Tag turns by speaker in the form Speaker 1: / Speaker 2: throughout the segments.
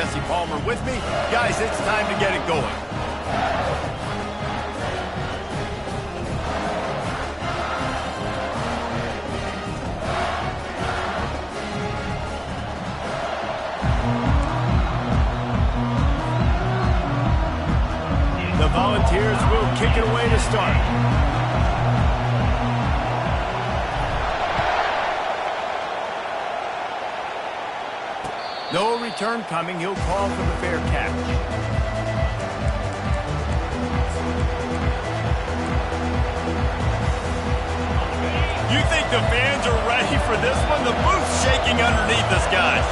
Speaker 1: Jesse Palmer with me. Guys, it's time to get it going. The Volunteers will kick it away to start. No return coming. He'll call for the fair catch. You think the fans are ready for this one? The booth's shaking underneath us, guys.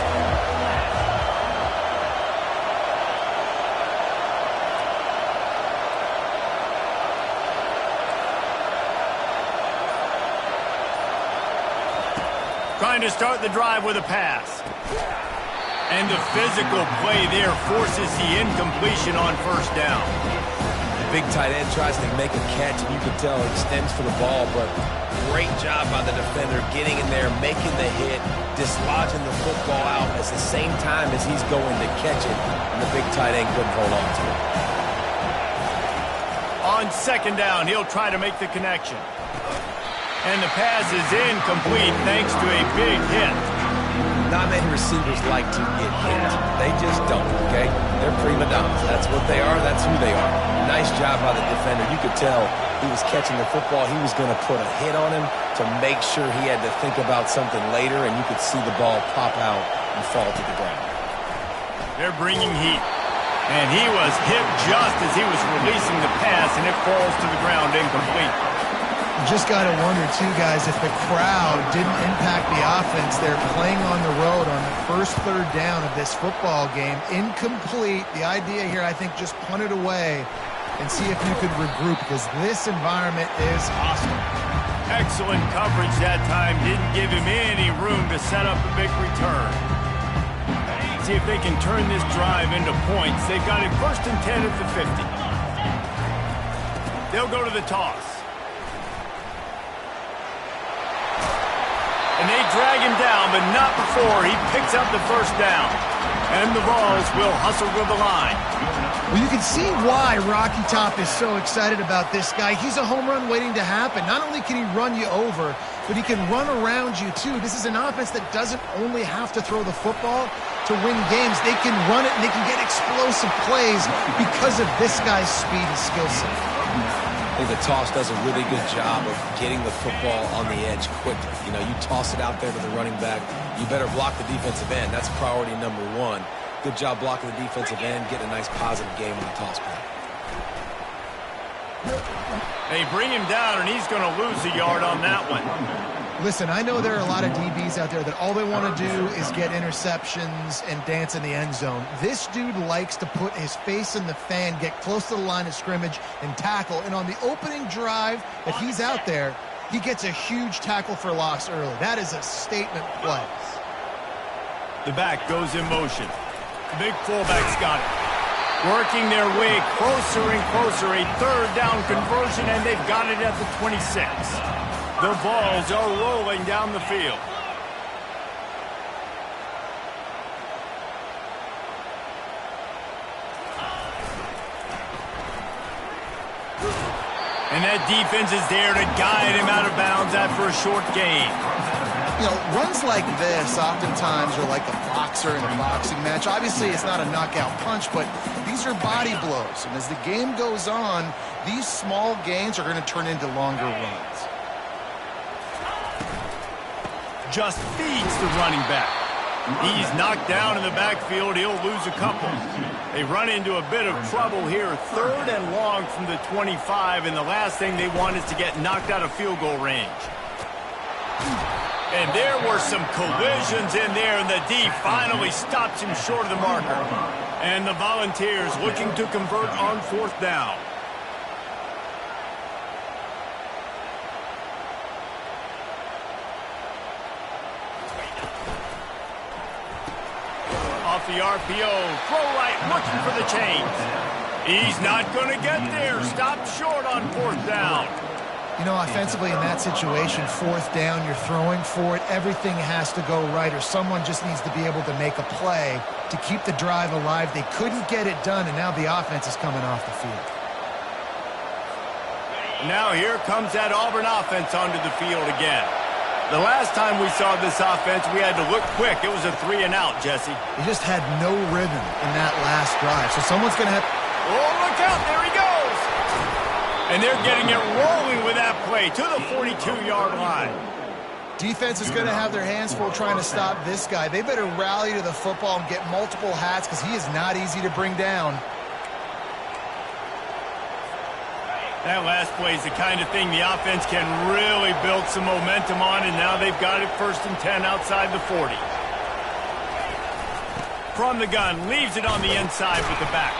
Speaker 1: Trying to start the drive with a pass. And the physical play there forces the incompletion on first down.
Speaker 2: Big tight end tries to make a catch, and you can tell he extends for the ball, but great job by the defender getting in there, making the hit, dislodging the football out at the same time as he's going to catch it, and the big tight end couldn't hold on to it.
Speaker 1: On second down, he'll try to make the connection. And the pass is incomplete thanks to a big hit.
Speaker 2: Not many receivers like to get hit. They just don't, okay? They're prima donnas. That's what they are. That's who they are. Nice job by the defender. You could tell he was catching the football. He was going to put a hit on him to make sure he had to think about something later, and you could see the ball pop out and fall to the ground.
Speaker 1: They're bringing heat. And he was hit just as he was releasing the pass, and it falls to the ground incomplete.
Speaker 3: Just got to wonder, too, guys, if the crowd didn't impact the offense. They're playing on the road on the first third down of this football game. Incomplete. The idea here, I think, just punt it away and see if you could regroup, because this environment is hostile.
Speaker 1: Excellent coverage that time. Didn't give him any room to set up a big return. See if they can turn this drive into points. They've got it first and 10 at the 50. They'll go to the toss. And they drag him down, but not before he picks up the first down. And the Vols will hustle to the line.
Speaker 3: Well, you can see why Rocky Top is so excited about this guy. He's a home run waiting to happen. Not only can he run you over, but he can run around you, too. This is an offense that doesn't only have to throw the football to win games. They can run it, and they can get explosive plays because of this guy's speed and skill set.
Speaker 2: I think the toss does a really good job of getting the football on the edge quickly. You know, you toss it out there to the running back, you better block the defensive end. That's priority number one. Good job blocking the defensive end, getting a nice positive game on the toss play.
Speaker 1: They bring him down, and he's going to lose a yard on that one.
Speaker 3: Listen, I know there are a lot of DBs out there that all they want to do is get interceptions and dance in the end zone. This dude likes to put his face in the fan, get close to the line of scrimmage, and tackle. And on the opening drive that he's out there, he gets a huge tackle for loss early. That is a statement play.
Speaker 1: The back goes in motion. The big fullback's got it. Working their way closer and closer. A third down conversion, and they've got it at the 26. The Vols are rolling down the field. And that defense is there to guide him out of bounds after a short gain.
Speaker 4: You know, runs like this oftentimes are like a boxer in a boxing match. Obviously, it's not a knockout punch, but these are body blows. And as the game goes on, these small gains are going to turn into longer runs.
Speaker 1: Just feeds the running back. He's knocked down in the backfield. He'll lose a couple. They run into a bit of trouble here. Third and long from the 25, and the last thing they want is to get knocked out of field goal range. And there were some collisions in there, and the D finally stops him short of the marker. And the Volunteers looking to convert on fourth down. Off the RPO, throw right, looking for the chains. He's not going to get there. Stopped short on fourth down.
Speaker 3: You know, offensively in that situation, fourth down, you're throwing for it, everything has to go right, or someone just needs to be able to make a play to keep the drive alive. They couldn't get it done, and now the offense is coming off the field.
Speaker 1: Now here comes that Auburn offense onto the field again. The last time we saw this offense, we had to look quick. It was a 3-and-out, Jesse.
Speaker 3: They just had no rhythm in that last drive, so someone's going to have...
Speaker 1: Oh, look out, there he goes! And they're getting it rolling with that play to the 42-yard line.
Speaker 3: Defense is going to have their hands full trying to stop this guy. They better rally to the football and get multiple hats because he is not easy to bring down.
Speaker 1: That last play is the kind of thing the offense can really build some momentum on, and now they've got it 1st and 10 outside the 40. From the gun, leaves it on the inside with the back.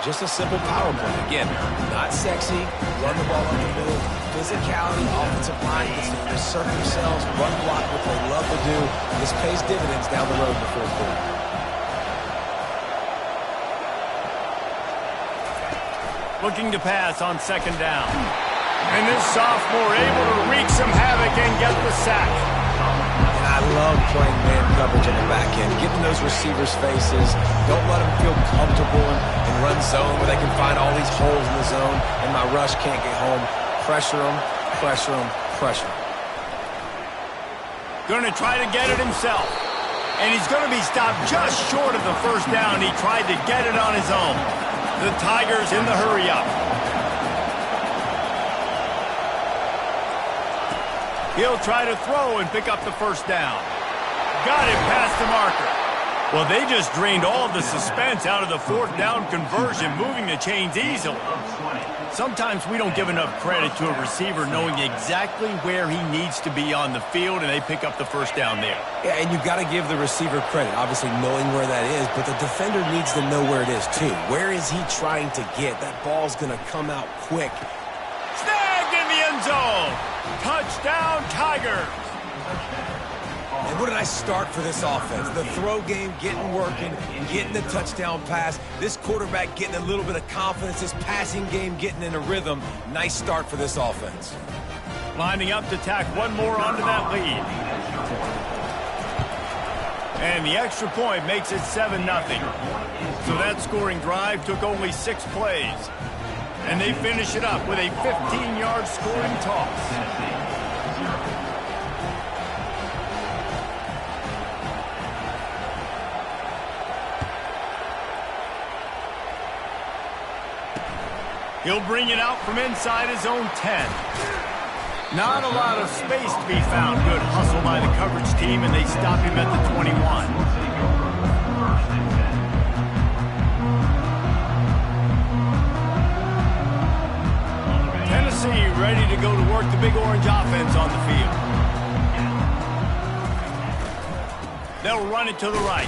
Speaker 2: Just a simple power play. Again, not sexy, run the ball up the middle, physicality, offensive line, assert themselves, run block, what they love to do. This pays dividends down the road in the 4th quarter.
Speaker 1: Looking to pass on 2nd down. And this sophomore able to wreak some havoc and get the sack.
Speaker 2: And I love playing man coverage on the back end, getting those receivers' faces. Don't let them feel comfortable and run zone where they can find all these holes in the zone and my rush can't get home. Pressure them, pressure them, pressure them.
Speaker 1: Going to try to get it himself. And he's going to be stopped just short of the 1st down. He tried to get it on his own. The Tigers in the hurry-up. He'll try to throw and pick up the 1st down. Got it past the marker. Well, they just drained all of the suspense out of the 4th down conversion, moving the chains easily. Sometimes we don't give enough credit to a receiver knowing exactly where he needs to be on the field, and they pick up the 1st down there.
Speaker 2: Yeah, and you've got to give the receiver credit, obviously knowing where that is, but the defender needs to know where it is too. Where is he trying to get? That ball's going to come out quick.
Speaker 1: Snagged in the end zone. Touchdown, Tigers.
Speaker 2: And what did I start for this offense? The throw game getting working, getting the touchdown pass. This quarterback getting a little bit of confidence. This passing game getting in a rhythm. Nice start for this offense.
Speaker 1: Lining up to tack one more onto that lead. And the extra point makes it 7-0. So that scoring drive took only 6 plays. And they finish it up with a 15-yard scoring toss. He'll bring it out from inside his own 10. Not a lot of space to be found. Good hustle by the coverage team, and they stop him at the 21. Tennessee ready to go to work the Big Orange offense on the field. They'll run it to the right.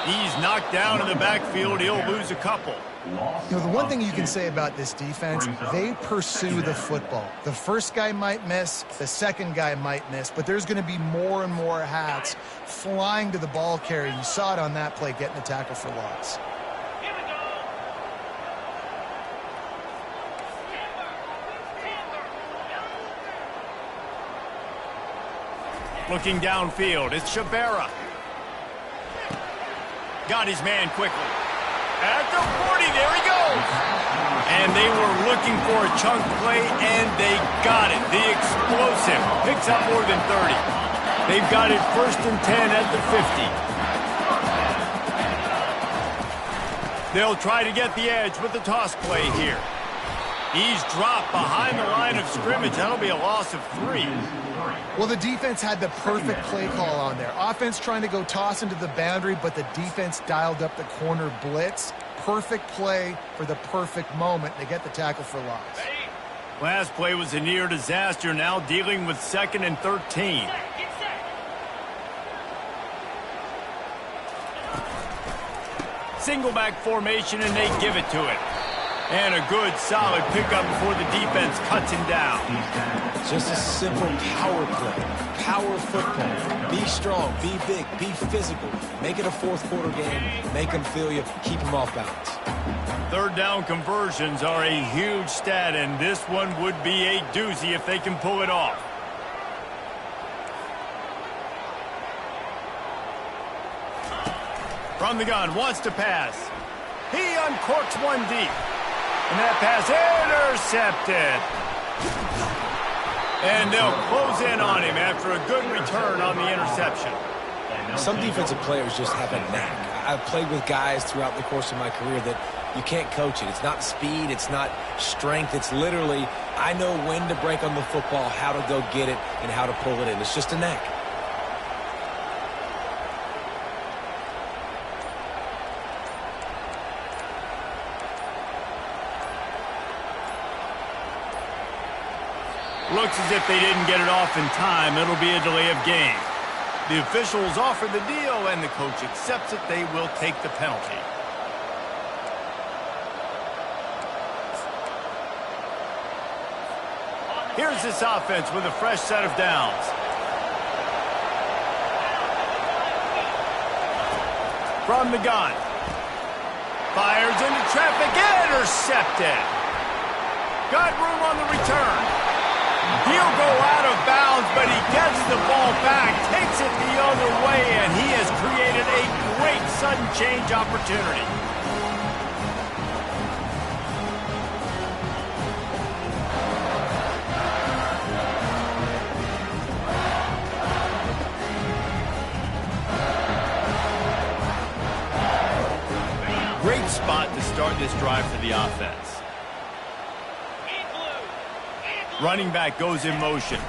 Speaker 1: He's knocked down in the backfield. He'll lose a couple.
Speaker 3: You know, the one thing you can say about this defense, they pursue the football. The first guy might miss, the second guy might miss, but there's going to be more and more hats flying to the ball carrier. You saw it on that play, getting a tackle for loss.
Speaker 1: Looking downfield, it's Shabera. Got his man quickly. At the 40, there he goes. And they were looking for a chunk play, and they got it. The explosive picks up more than 30. They've got it 1st and 10 at the 50. They'll try to get the edge with the toss play here. He's dropped behind the line of scrimmage. That'll be a loss of 3.
Speaker 3: Well, the defense had the perfect play call on there. Offense trying to go toss into the boundary, but the defense dialed up the corner blitz. Perfect play for the perfect moment. They get the tackle for loss.
Speaker 1: Last play was a near disaster. Now dealing with 2nd and 13. Single back formation, and they give it to it. And a good, solid pickup before the defense cuts him down.
Speaker 2: Just a simple power play. Power football. Be strong, be big, be physical. Make it a 4th quarter game. Make them feel you. Keep them off balance.
Speaker 1: Third down conversions are a huge stat, and this one would be a doozy if they can pull it off. From the gun, wants to pass. He uncorks one deep. And that pass intercepted. And they'll close in on him after a good return on the interception.
Speaker 2: Some defensive players just have a knack. I've played with guys throughout the course of my career that you can't coach it. It's not speed, it's not strength. It's literally, I know when to break on the football, how to go get it, and how to pull it in. It's just a knack.
Speaker 1: Looks as if they didn't get it off in time. It'll be a delay of game. The officials offer the deal, and the coach accepts it. They will take the penalty. Here's this offense with a fresh set of downs. From the gun. Fires into traffic. Intercepted. Got room on the return. He'll go out of bounds, but he gets the ball back, takes it the other way, and he has created a great sudden change opportunity. Great spot to start this drive for the offense. Running back goes in motion.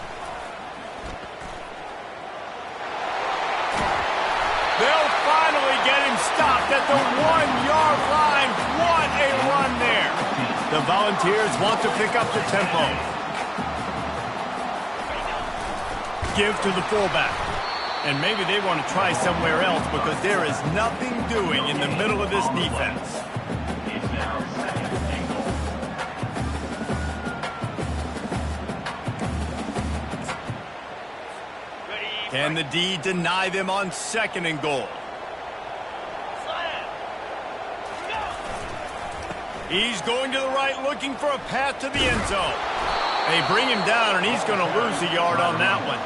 Speaker 1: They'll finally get him stopped at the 1-yard line. What a run there. The Volunteers want to pick up the tempo. Give to the fullback. And maybe they want to try somewhere else because there is nothing doing in the middle of this defense. Can the D deny them on 2nd and goal? He's going to the right looking for a path to the end zone. They bring him down, and he's going to lose a yard on that one.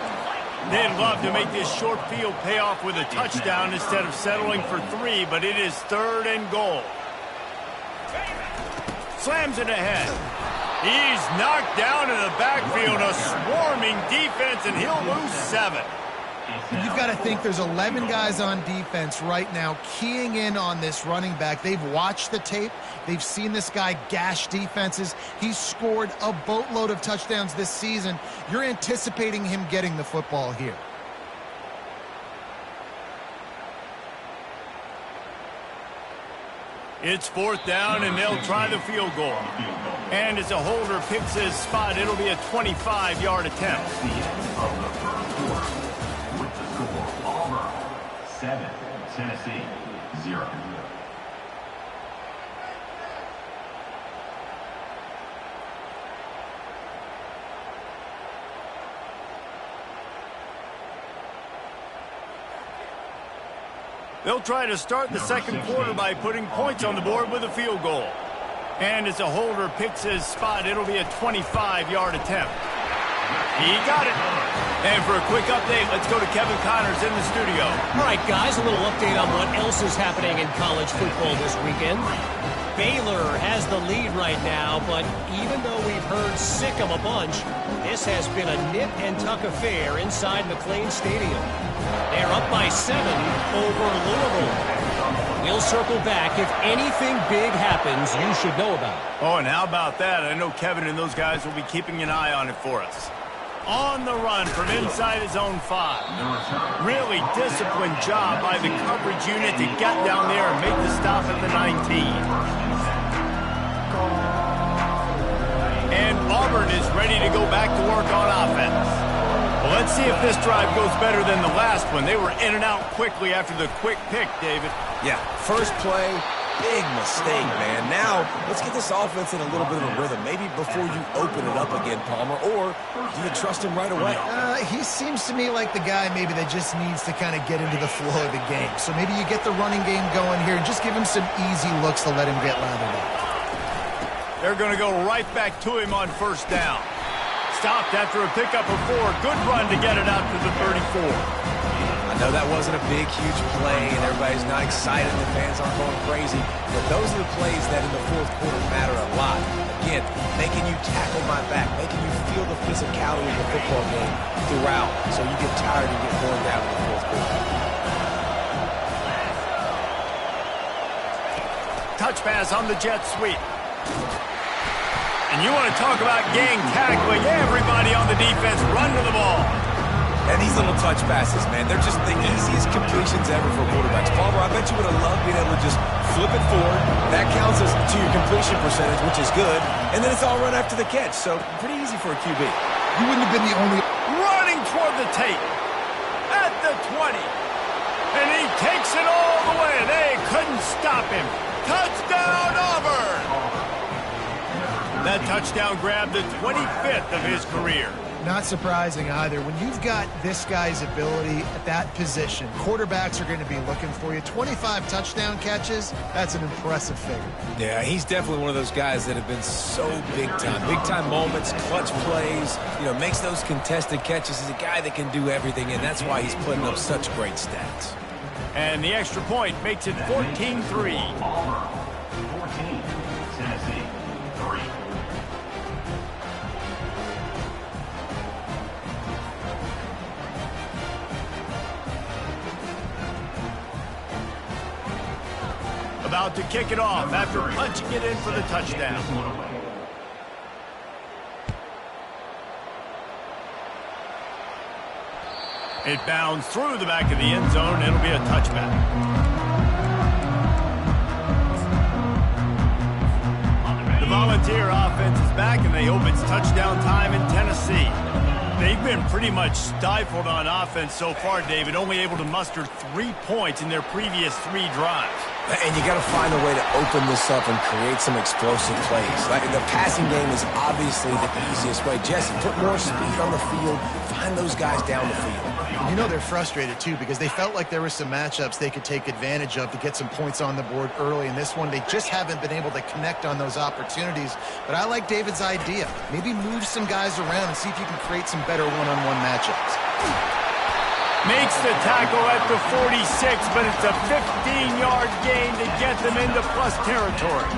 Speaker 1: They'd love to make this short field pay off with a touchdown instead of settling for 3, but it is 3rd and goal. Slams it ahead. He's knocked down in the backfield, a swarming defense, and he'll lose 7.
Speaker 3: You've got to think there's 11 guys on defense right now keying in on this running back. They've watched the tape. They've seen this guy gash defenses. He's scored a boatload of touchdowns this season. You're anticipating him getting the football here.
Speaker 1: It's 4th down, and they'll try the field goal. And as a holder picks his spot, it'll be a 25-yard attempt.
Speaker 5: 7, Tennessee, 0.
Speaker 1: They'll try to start the second quarter by putting points on the board with a field goal. And as a holder picks his spot, it'll be a 25-yard attempt. He got it. And for a quick update, let's go to Kevin Connors in the studio.
Speaker 6: All right, guys, a little update on what else is happening in college football this weekend. Baylor has the lead right now, but even though we've heard sick 'em a bunch, this has been a nip-and-tuck affair inside McLean Stadium. They're up by 7 over Louisville. We'll circle back. If anything big happens, you should know about it.
Speaker 1: Oh, and how about that? I know Kevin and those guys will be keeping an eye on it for us. On the run from inside his own 5. Really disciplined job by the coverage unit to get down there and make the stop at the 19. And Auburn is ready to go back to work on offense. Well, let's see if this drive goes better than the last one. They were in and out quickly after the quick pick, David.
Speaker 2: Yeah, first play, big mistake, man. Now, let's get this offense in a little bit of a rhythm. Maybe before you open it up again, Palmer, or do you trust him right away?
Speaker 3: He seems to me like the guy maybe that just needs to kind of get into the flow of the game. So maybe you get the running game going here and just give him some easy looks to let him get lathered up.
Speaker 1: They're going to go right back to him on first down. Stopped after a pickup of 4. Good run to get it out to the 34.
Speaker 2: I know that wasn't a big, huge play, and everybody's not excited. The fans aren't going crazy. But those are the plays that in the fourth quarter matter a lot. Again, making you tackle my back, making you feel the physicality of the football game throughout, so you get tired and get worn down in the fourth quarter.
Speaker 1: Touch pass on the jet sweep. And you want to talk about gang tackling. Everybody on the defense run to the ball.
Speaker 2: And these little touch passes, man, they're just the easiest completions ever for quarterbacks. Palmer, I bet you would have loved being able to just flip it forward. That counts as to your completion percentage, which is good. And then it's all run after the catch, so pretty easy for a QB.
Speaker 3: You wouldn't have been the only...
Speaker 1: Running toward the tape. At the 20. And he takes it all the way. They couldn't stop him. Touchdown, Auburn! That touchdown grabbed the 25th of his career.
Speaker 3: Not surprising either. When you've got this guy's ability at that position, quarterbacks are going to be looking for you. 25 touchdown catches, that's an impressive figure.
Speaker 2: Yeah, he's definitely one of those guys that have been so big time. Big time moments, clutch plays, makes those contested catches. He's a guy that can do everything, and that's why he's putting up such great stats.
Speaker 1: And the extra point makes it 14-3.
Speaker 5: 14, Tennessee, 3.
Speaker 1: About to kick it off after punching it in for the touchdown. It bounds through the back of the end zone. It'll be a touchback. The Volunteer offense is back, and they hope it's touchdown time in Tennessee. They've been pretty much stifled on offense so far, David, only able to muster 3 points in their previous 3 drives.
Speaker 2: And you got to find a way to open this up and create some explosive plays. The passing game is obviously the easiest way. Jesse, put more speed on the field. Find those guys down the field.
Speaker 3: They're frustrated, too, because they felt like there were some matchups they could take advantage of to get some points on the board early. In this one, they just haven't been able to connect on those opportunities. But I like David's idea. Maybe move some guys around and see if you can create some better one-on-one matchups.
Speaker 1: Makes the tackle at the 46, but it's a 15-yard gain to get them into plus territory.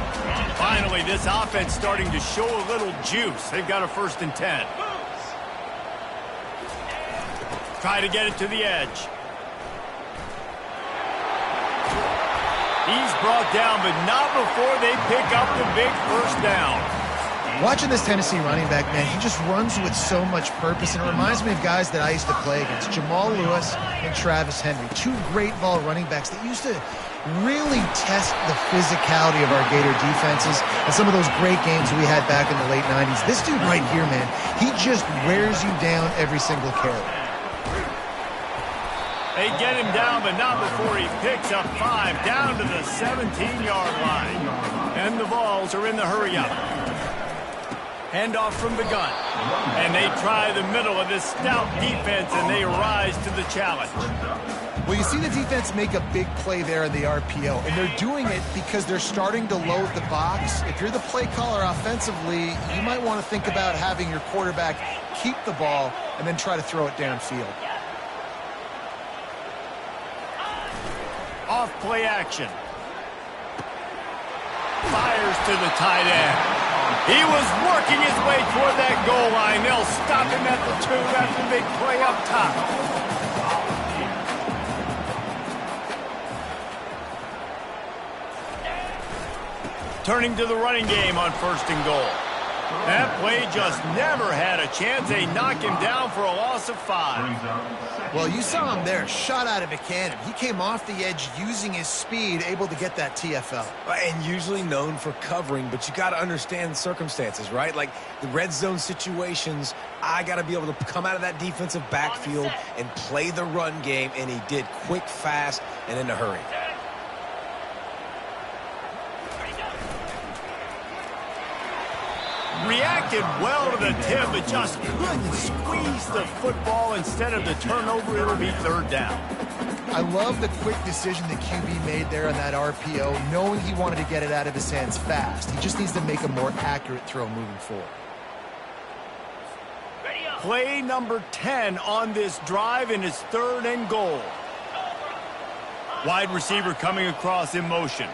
Speaker 1: Finally, this offense starting to show a little juice. They've got a 1st and 10. Try to get it to the edge. He's brought down, but not before they pick up the big 1st down.
Speaker 3: Watching this Tennessee running back, man, he just runs with so much purpose, and it reminds me of guys that I used to play against, Jamal Lewis and Travis Henry, 2 great ball running backs that used to really test the physicality of our Gator defenses and some of those great games we had back in the late 90s. This dude right here, man, he just wears you down every single carry.
Speaker 1: They get him down, but not before he picks up 5 down to the 17-yard line. And the Vols are in the hurry-up. Handoff from the gun. And they try the middle of this stout defense, and they rise to the challenge.
Speaker 3: Well, you see the defense make a big play there in the RPO, and they're doing it because they're starting to load the box. If you're the play caller offensively, you might want to think about having your quarterback keep the ball and then try to throw it downfield.
Speaker 1: Off play action. Fires to the tight end. He was working his way toward that goal line. They'll stop him at the 2 after the big play up top. Turning to the running game on 1st and goal. That play just never had a chance. They knock him down for a loss of 5.
Speaker 3: Well, you saw him there, shot out of a cannon. He came off the edge using his speed, able to get that TFL.
Speaker 2: And usually known for covering, but you got to understand the circumstances, right? Like the red zone situations, I got to be able to come out of that defensive backfield and play the run game, and he did quick, fast, and in a hurry.
Speaker 1: took it well to the tip, but just couldn't squeeze the football. Instead of the turnover, it'll be third down.
Speaker 3: I love the quick decision the QB made there on that RPO, knowing he wanted to get it out of his hands fast. He just needs to make a more accurate throw moving forward.
Speaker 1: Play number 10 on this drive, and it's 3rd and goal. Wide receiver coming across in motion.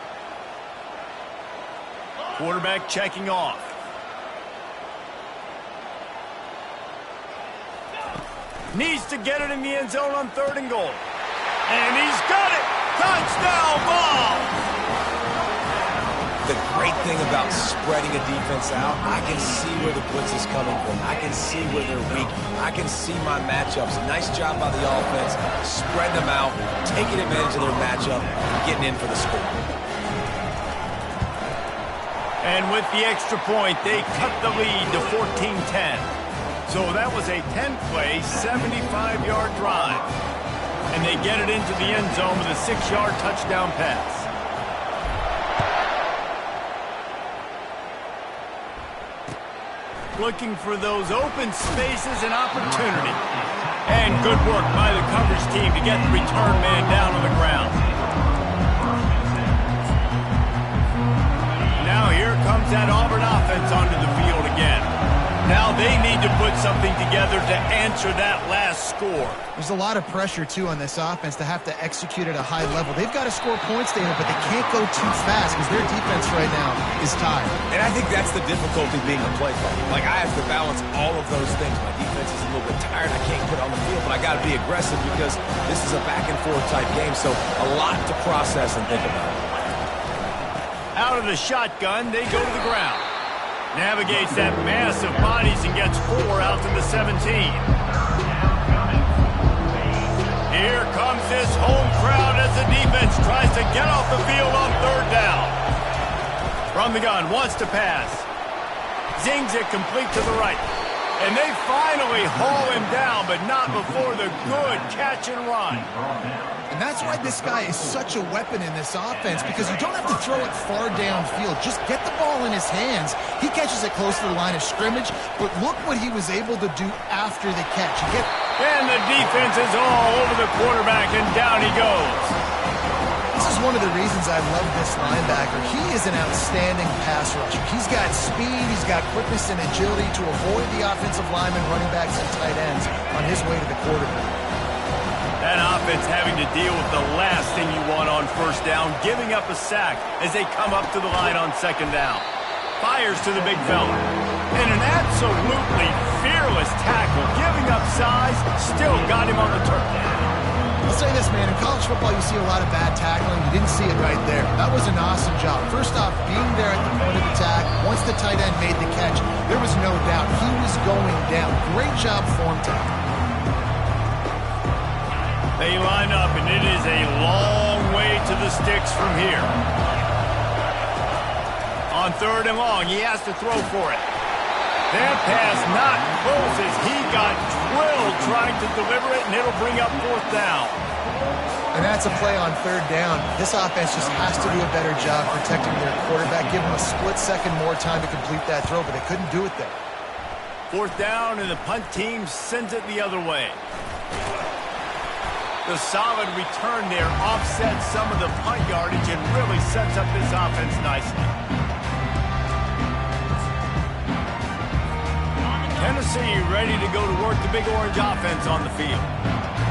Speaker 1: Quarterback checking off. Needs to get it in the end zone on 3rd and goal. And he's got it! Touchdown ball!
Speaker 2: The great thing about spreading a defense out, I can see where the blitz is coming from. I can see where they're weak. I can see my matchups. Nice job by the offense. Spreading them out, taking advantage of their matchup, getting in for the score.
Speaker 1: And with the extra point, they cut the lead to 14-10. So that was a 10-play, 75-yard drive. And they get it into the end zone with a 6-yard touchdown pass. Looking for those open spaces and opportunity. And good work by the coverage team to get the return man down on the ground. Now here comes that Auburn offense onto the field again. Now they need to put something together to answer that last score.
Speaker 3: There's a lot of pressure, too, on this offense to have to execute at a high level. They've got to score points, David, but they can't go too fast because their defense right now is tired.
Speaker 2: And I think that's the difficulty being a play caller. Like, I have to balance all of those things. My defense is a little bit tired. I can't put it on the field, but I got to be aggressive because this is a back-and-forth type game, so a lot to process and think about.
Speaker 1: Out of the shotgun, they go to the ground. Navigates that mass of bodies and gets 4 out to the 17. Here comes this home crowd as the defense tries to get off the field on 3rd down. From the gun, wants to pass. Zings it complete to the right. And they finally haul him down, but not before the good catch and run.
Speaker 3: And that's why this guy is such a weapon in this offense, because you don't have to throw it far downfield. Just get the ball in his hands. He catches it close to the line of scrimmage, but look what he was able to do after the catch.
Speaker 1: And the defense is all over the quarterback, and down he goes.
Speaker 3: This is one of the reasons I love this linebacker. He is an outstanding pass rusher. He's got speed, he's got quickness and agility to avoid the offensive linemen, running backs, and tight ends on his way to the quarterback.
Speaker 1: That offense having to deal with the last thing you want on 1st down, giving up a sack as they come up to the line on 2nd down. Fires to the big fella. And an absolutely fearless tackle, giving up size, still got him on the turf.
Speaker 3: I'll say this, man, in college football you see a lot of bad tackling. You didn't see it right there. That was an awesome job. First off, being there at the point of attack, once the tight end made the catch, there was no doubt he was going down. Great job form time.
Speaker 1: They line up, and it is a long way to the sticks from here. On 3rd and long, he has to throw for it. That pass not close as he got drilled trying to deliver it, and it'll bring up 4th down.
Speaker 3: And that's a play on 3rd down. This offense just has to do a better job protecting their quarterback. Give him a split second more time to complete that throw, but they couldn't do it there.
Speaker 1: 4th down, and the punt team sends it the other way. The solid return there offsets some of the punt yardage and really sets up this offense nicely. Tennessee ready to go to work the Big Orange offense on the field.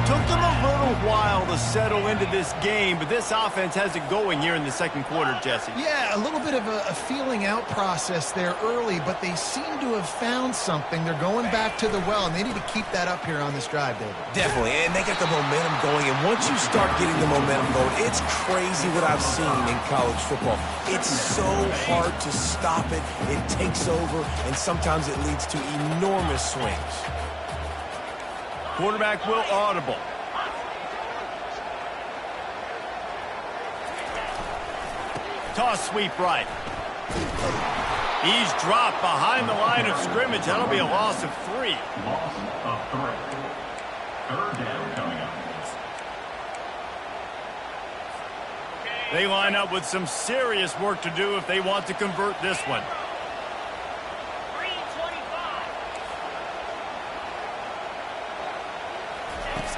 Speaker 1: Took them a little while to settle into this game, but this offense has it going here in the 2nd quarter, Jesse.
Speaker 3: Yeah, a little bit of a feeling out process there early, but they seem to have found something. They're going back to the well, and they need to keep that up here on this drive, David.
Speaker 2: Definitely, and they got the momentum going, and once you start getting the momentum going, it's crazy what I've seen in college football. It's so hard to stop it. It takes over, and sometimes it leads to enormous swings.
Speaker 1: Quarterback will audible. Toss sweep right. He's dropped behind the line of scrimmage. That'll be a loss of 3.
Speaker 5: Loss of 3. 3rd down coming up.
Speaker 1: They line up with some serious work to do if they want to convert this one.
Speaker 6: 3:25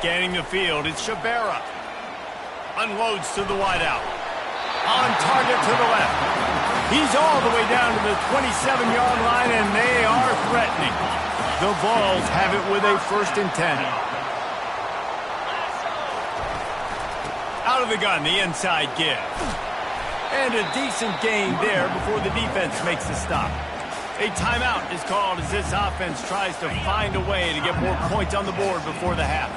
Speaker 1: Scanning the field, it's Shabera. Unloads to the wideout. On target to the left. He's all the way down to the 27-yard line, and they are threatening. The Vols have it with a 1st and 10. Out of the gun, the inside give. And a decent gain there before the defense makes the stop. A timeout is called as this offense tries to find a way to get more points on the board before the half.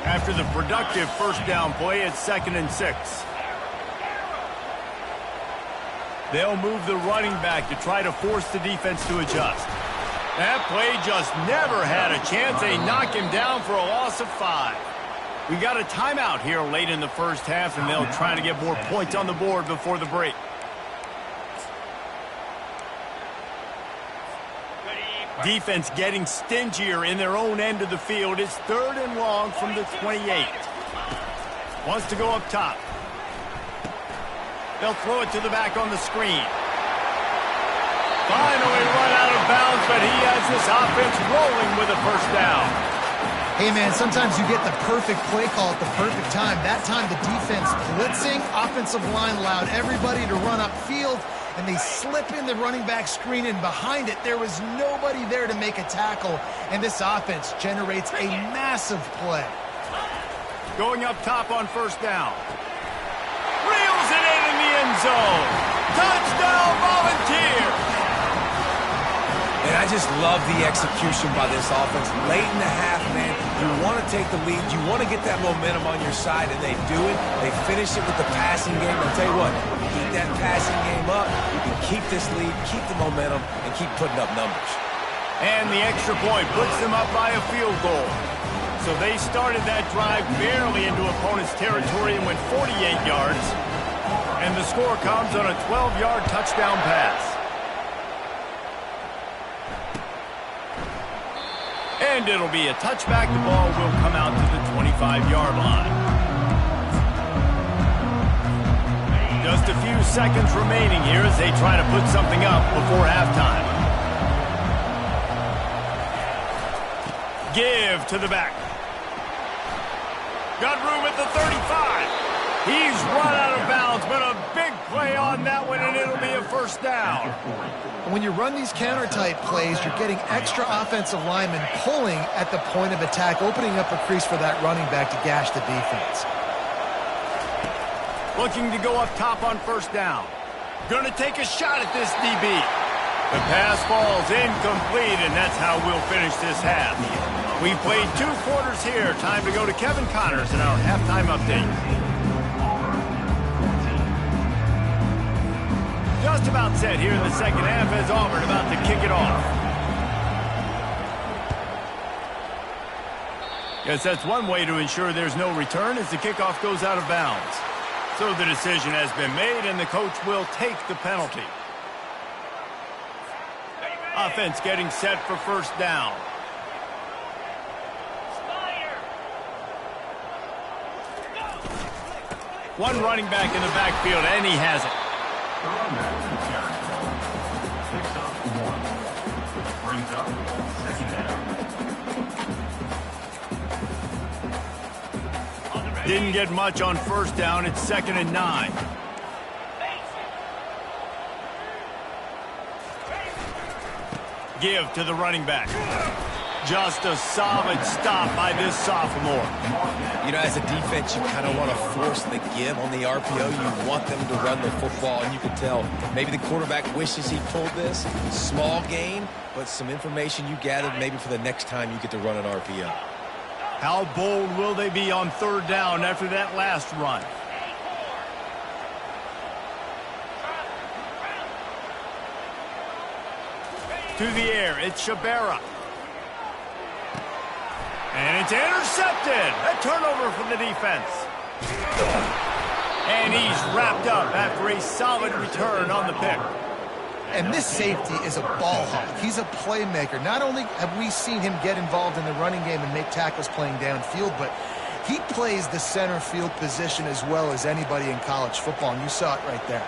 Speaker 1: After the productive 1st down play, it's 2nd and 6. They'll move the running back to try to force the defense to adjust. That play just never had a chance. They knock him down for a loss of 5. We got a timeout here late in the 1st half, and they'll try to get more points on the board before the break. Defense getting stingier in their own end of the field. It's 3rd and long from the 28. Wants to go up top. They'll throw it to the back on the screen. Finally run out of bounds, but he has this offense rolling with a 1st down.
Speaker 3: Hey, man, sometimes you get the perfect play call at the perfect time. That time the defense blitzing, offensive line allowed everybody to run upfield, and they slip in the running back screen, and behind it there was nobody there to make a tackle, and this offense generates a massive play.
Speaker 1: Going up top on 1st down. Reels it in the end zone. Touchdown, Volunteers!
Speaker 2: And I just love the execution by this offense. Late in the half, man, you want to take the lead. You want to get that momentum on your side, and they do it. They finish it with the passing game. I'll tell you what, keep that passing game up. You can keep this lead, keep the momentum, and keep putting up numbers.
Speaker 1: And the extra point puts them up by a field goal. So they started that drive barely into opponent's territory and went 48 yards. And the score comes on a 12-yard touchdown pass. And it'll be a touchback. The ball will come out to the 25-yard line. Just a few seconds remaining here as they try to put something up before halftime. Give to the back. Got room at the 35. He's run out of bounds, but a big play on that one, and it'll be a 1st down.
Speaker 3: When you run these counter-type plays, you're getting extra offensive linemen pulling at the point of attack, opening up a crease for that running back to gash the defense.
Speaker 1: Looking to go up top on 1st down. Going to take a shot at this DB. The pass falls incomplete, and that's how we'll finish this half. We've played 2 quarters here. Time to go to Kevin Connors in our halftime update. Just about set here in the 2nd half as Auburn about to kick it off. Guess that's one way to ensure there's no return as the kickoff goes out of bounds. So the decision has been made, and the coach will take the penalty. Offense getting set for 1st down. One running back in the backfield, and he has it.
Speaker 5: Picks up 1. Brings up 2nd down.
Speaker 1: Didn't get much on 1st down. It's 2nd and 9. Give to the running back. Just a solid stop by this sophomore.
Speaker 2: You know, as a defense, you kind of want to force the give on the RPO. You want them to run the football, and you can tell maybe the quarterback wishes he pulled this. Small gain, but some information you gathered maybe for the next time you get to run an RPO.
Speaker 1: How bold will they be on 3rd down after that last run? To the air, it's Shabera. And it's intercepted. A turnover from the defense. And he's wrapped up after a solid return on the pick.
Speaker 3: And this safety is a ball hawk. He's a playmaker. Not only have we seen him get involved in the running game and make tackles playing downfield, but he plays the center field position as well as anybody in college football, and you saw it right there.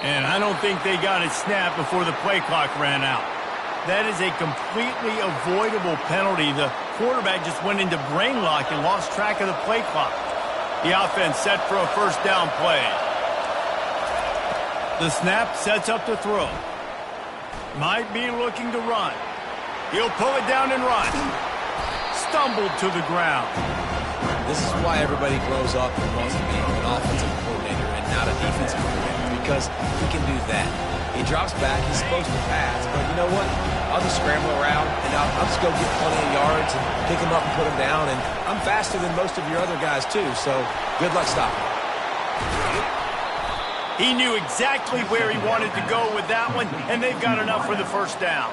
Speaker 1: And I don't think they got it snapped before the play clock ran out. That is a completely avoidable penalty. The quarterback just went into brain lock and lost track of the play clock. The offense set for a first down play. The snap sets up to throw. Might be looking to run. He'll pull it down and run. Stumbled to the ground.
Speaker 2: This is why everybody grows up and wants to be an offensive coordinator and not a defensive coordinator, because he can do that. He drops back, he's supposed to pass, but you know what? I'll just scramble around, and I'll just go get plenty of yards and pick him up and put him down, and I'm faster than most of your other guys too, so good luck stopping him.
Speaker 1: He knew exactly where he wanted to go with that one, and they've got enough for the first down.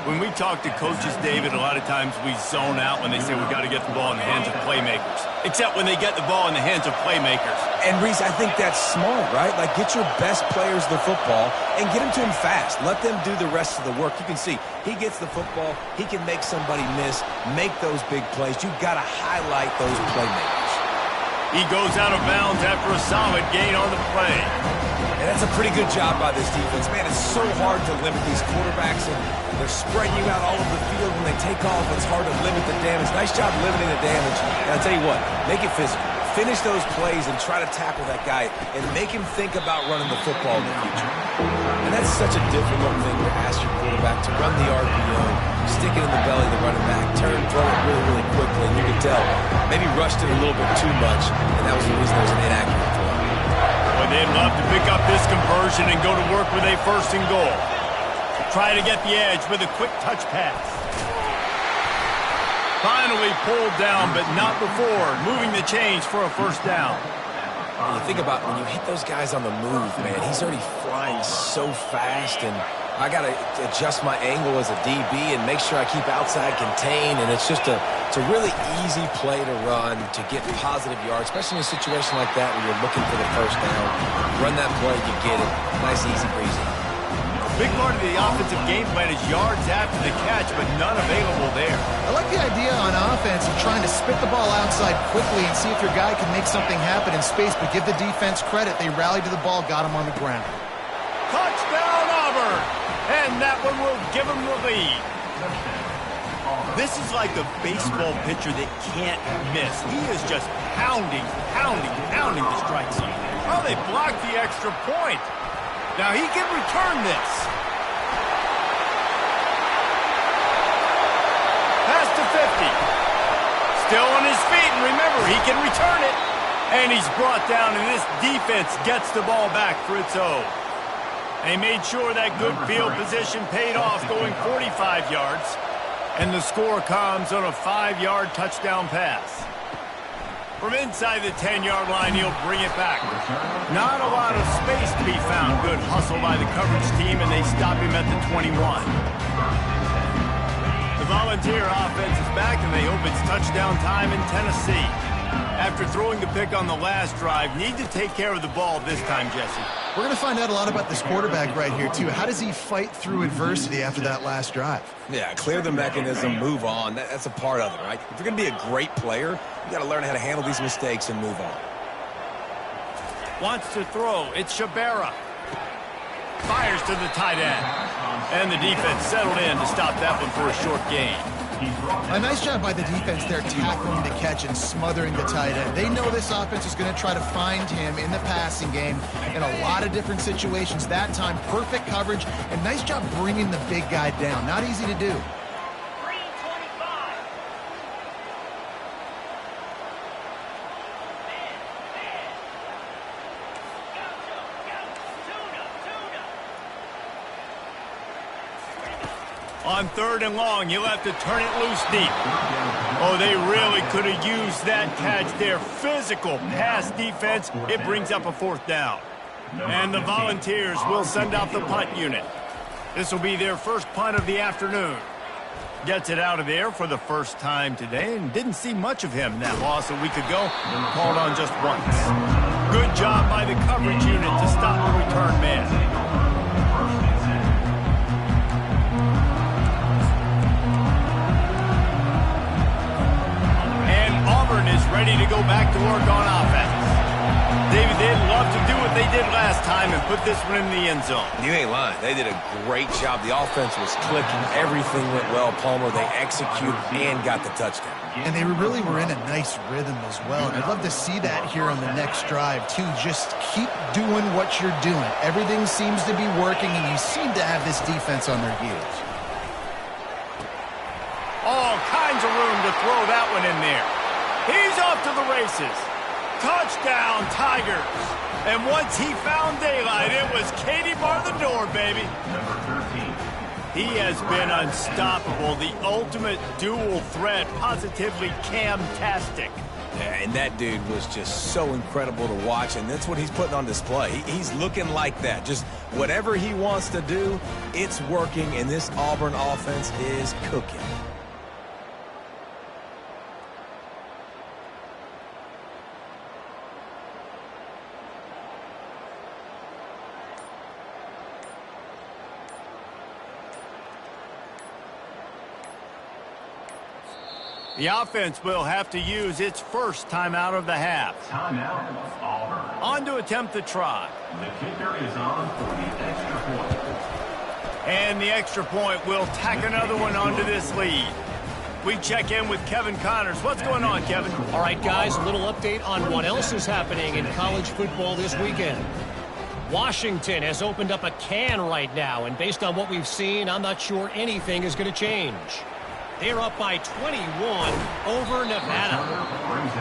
Speaker 1: When we talk to coaches, David, a lot of times we zone out when they say we've got to get the ball in the hands of playmakers, except when they get the ball in the hands of playmakers.
Speaker 2: And, Reese, I think that's smart, right? Like, get your best players the football and get them to him fast. Let them do the rest of the work. You can see he gets the football. He can make somebody miss, make those big plays. You've got to highlight those playmakers.
Speaker 1: He goes out of bounds after a solid gain on the play.
Speaker 2: And that's a pretty good job by this defense. Man, it's so hard to limit these quarterbacks, and they're spreading you out all over the field. When they take off, it's hard to limit the damage. Nice job limiting the damage. And I'll tell you what, make it physical. Finish those plays and try to tackle that guy and make him think about running the football in the future. And that's such a difficult thing to ask your quarterback, to run the RPO, stick it in the belly of the running back, turn, throw it really, really quickly. And you can tell, maybe rushed it a little bit too much, and that was the reason there was an inaccurate throw.
Speaker 1: Boy, they'd love to pick up this conversion and go to work with a first and goal. Try to get the edge with a quick touch pass. Finally pulled down, but not before moving the chains for a first down.
Speaker 2: When you think about when you hit those guys on the move, man, he's already flying so fast, and I got to adjust my angle as a DB and make sure I keep outside contained, and it's a really easy play to run to get positive yards, especially in a situation like that where you're looking for the first down. Run that play, you get it. Nice, easy breezy.
Speaker 1: Big part of the offensive game plan is yards after the catch, but none available there.
Speaker 3: I like the idea on offense of trying to spit the ball outside quickly and see if your guy can make something happen in space, but give the defense credit. They rallied to the ball, got him on the ground.
Speaker 1: Touchdown, Auburn! And that one will give him the lead. This is like a baseball pitcher that can't miss. He is just pounding the strike zone. Oh, they blocked the extra point. Now he can return this. Pass to 50. Still on his feet, and remember, he can return it. And he's brought down, and this defense gets the ball back for its own. They made sure that good field position paid off, going 45 yards. And the score comes on a 5-yard touchdown pass. From inside the 10-yard line, he'll bring it back. Not a lot of space to be found. Good hustle by the coverage team, and they stop him at the 21. The Volunteer offense is back, and they hope it's touchdown time in Tennessee. After throwing the pick on the last drive, need to take care of the ball this time, Jesse.
Speaker 3: We're going to find out a lot about this quarterback right here, too. How does he fight through adversity after that last drive?
Speaker 2: Yeah, clear the mechanism, move on. That's a part of it, right? If you're going to be a great player, you got to learn how to handle these mistakes and move on.
Speaker 1: Wants to throw. It's Shabera. Fires to the tight end. And the defense settled in to stop that one for a short gain.
Speaker 3: A nice job by the defense there, tackling the catch and smothering the tight end. They know this offense is going to try to find him in the passing game in a lot of different situations. That time, perfect coverage, and nice job bringing the big guy down. Not easy to do.
Speaker 1: On 3rd and long, he'll have to turn it loose deep. Oh, they really could have used that catch there. Physical pass defense. It brings up a 4th down. And the Volunteers will send out the punt unit. This will be their first punt of the afternoon. Gets it out of there for the first time today, and didn't see much of him in that loss a week ago. Called on just once. Good job by the coverage unit to stop the return man. Is ready to go back to work on offense. David, they'd love to do what they did last time and put this one in the end zone.
Speaker 2: You ain't lying. They did a great job. The offense was clicking. Everything went well, Palmer. They executed and got the touchdown.
Speaker 3: And they really were in a nice rhythm as well. And I'd love to see that here on the next drive, too. Just keep doing what you're doing. Everything seems to be working, and you seem to have this defense on their heels.
Speaker 1: All kinds of room to throw that one in there. He's off to the races. Touchdown, Tigers. And once he found daylight, it was Katie bar the door, baby.
Speaker 5: Number 13.
Speaker 1: He has been unstoppable, the ultimate dual threat, positively Cam-tastic.
Speaker 2: Yeah, and that dude was just so incredible to watch, and that's what he's putting on display. He's looking like that. Just whatever he wants to do, it's working, and this Auburn offense is cooking.
Speaker 1: The offense will have to use its first timeout of the half.
Speaker 5: Timeout, Auburn.
Speaker 1: On to attempt the try.
Speaker 5: The kicker is on for the extra point.
Speaker 1: And the extra point will tack another one onto this lead. We check in with Kevin Connors. What's going on, Kevin?
Speaker 6: All right, guys, a little update on what else is happening in college football this weekend. Washington has opened up a can right now, and based on what we've seen, I'm not sure anything is going to change. They're up by 21 over Nevada.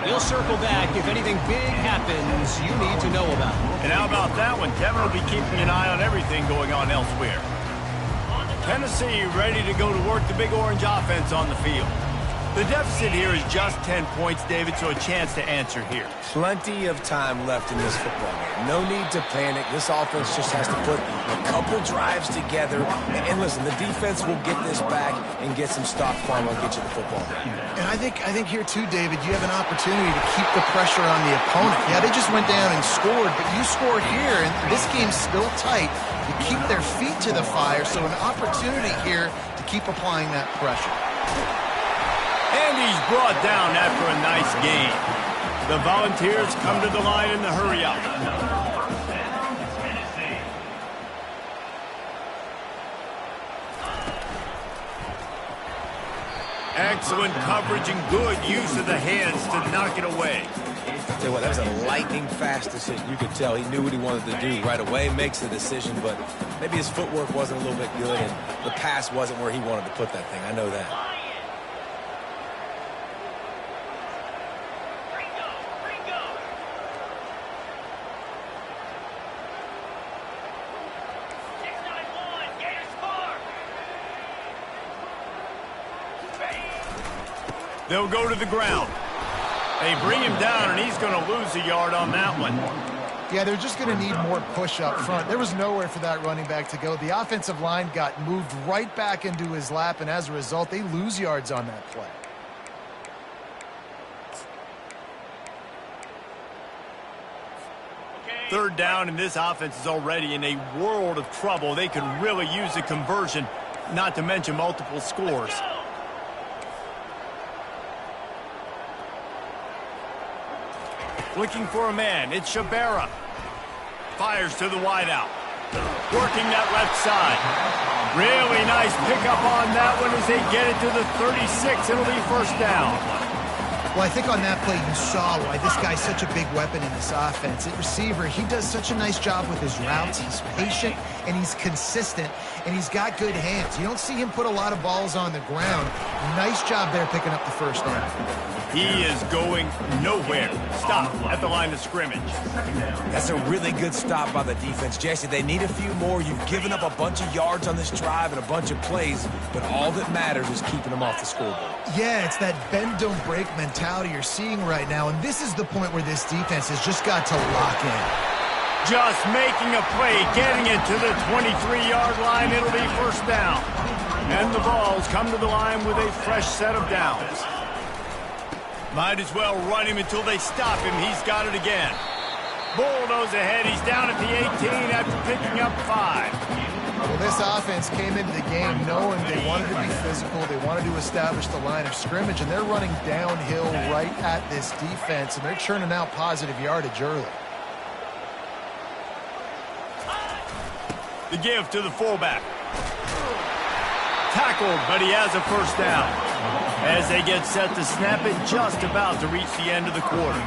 Speaker 6: We'll circle back if anything big happens you need to know about.
Speaker 1: And how about that one? Kevin will be keeping an eye on everything going on elsewhere. Tennessee ready to go to work the Big Orange offense on the field. The deficit here is just 10 points, David, so a chance to answer here.
Speaker 2: Plenty of time left in this football game. No need to panic. This offense just has to put a couple drives together. And listen, the defense will get this back and get some stop farm and get you the football game.
Speaker 3: And I think here, too, David, you have an opportunity to keep the pressure on the opponent. Yeah, they just went down and scored, but you scored here, and this game's still tight. You keep their feet to the fire, so an opportunity here to keep applying that pressure.
Speaker 1: And he's brought down after a nice game. The Volunteers come to the line in the hurry-up. Excellent coverage and good use of the hands to knock it away.
Speaker 2: Tell you what, that was a lightning-fast decision. You could tell he knew what he wanted to do right away, makes the decision, but maybe his footwork wasn't a little bit good, and the pass wasn't where he wanted to put that thing. I know that.
Speaker 1: They'll go to the ground. They bring him down, and he's going to lose a yard on that one.
Speaker 3: Yeah, they're just going to need more push up front. There was nowhere for that running back to go. The offensive line got moved right back into his lap, and as a result, they lose yards on that play.
Speaker 1: Third down, and this offense is already in a world of trouble. They could really use a conversion, not to mention multiple scores. Looking for a man. It's Shabera. Fires to the wideout. Working that left side. Really nice pickup on that one as they get it to the 36. It'll be first down.
Speaker 3: Well, I think on that play you saw why this guy's such a big weapon in this offense. At receiver, he does such a nice job with his routes. He's patient, and he's consistent, and he's got good hands. You don't see him put a lot of balls on the ground. Nice job there picking up the first down.
Speaker 1: He is going nowhere. Stop at the line of scrimmage.
Speaker 2: That's a really good stop by the defense. Jesse, they need a few more. You've given up a bunch of yards on this drive and a bunch of plays, but all that matters is keeping them off the scoreboard.
Speaker 3: Yeah, it's that bend, don't break mentality you're seeing right now, and this is the point where this defense has just got to lock in.
Speaker 1: Just making a play, getting it to the 23-yard line. It'll be first down. And the Vols come to the line with a fresh set of downs. Might as well run him until they stop him. He's got it again. Bulldoze ahead. He's down at the 18 after picking up 5.
Speaker 3: Well, this offense came into the game knowing they wanted to be physical. They wanted to establish the line of scrimmage, and they're running downhill right at this defense, and they're churning out positive yardage early.
Speaker 1: The give to the fullback. Tackled, but he has a first down. As they get set to snap it, just about to reach the end of the quarter.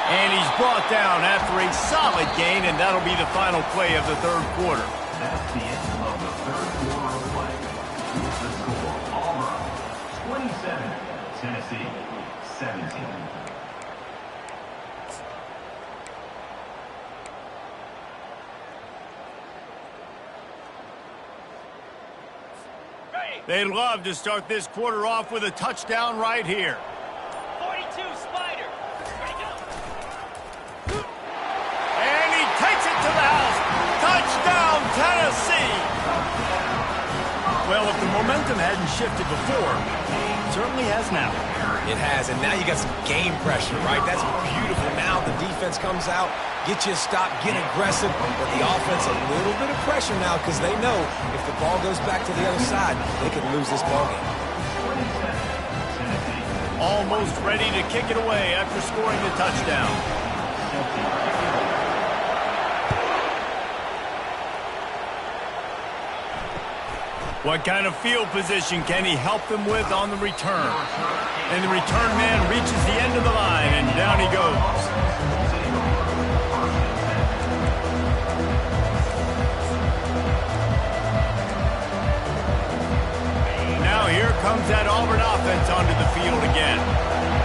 Speaker 1: And he's brought down after a solid gain, and that'll be the final play of the third quarter.
Speaker 5: That's the end of the third quarter of play. The score, Auburn 27, Tennessee 17.
Speaker 1: They'd love to start this quarter off with a touchdown right here.
Speaker 6: 42, Spider. Ready, go.
Speaker 1: And he takes it to the house. Touchdown, Tennessee! Well, if the momentum hadn't shifted before, it certainly has now.
Speaker 2: It has, and now you got some game pressure, right? That's beautiful. Now the defense comes out, get you a stop, get aggressive, but the offense a little bit of pressure now because they know if the ball goes back to the other side, they could lose this ball game.
Speaker 1: Almost ready to kick it away after scoring the touchdown. What kind of field position can he help them with on the return? And the return man reaches the end of the line, and down he goes. Now here comes that Auburn offense onto the field again.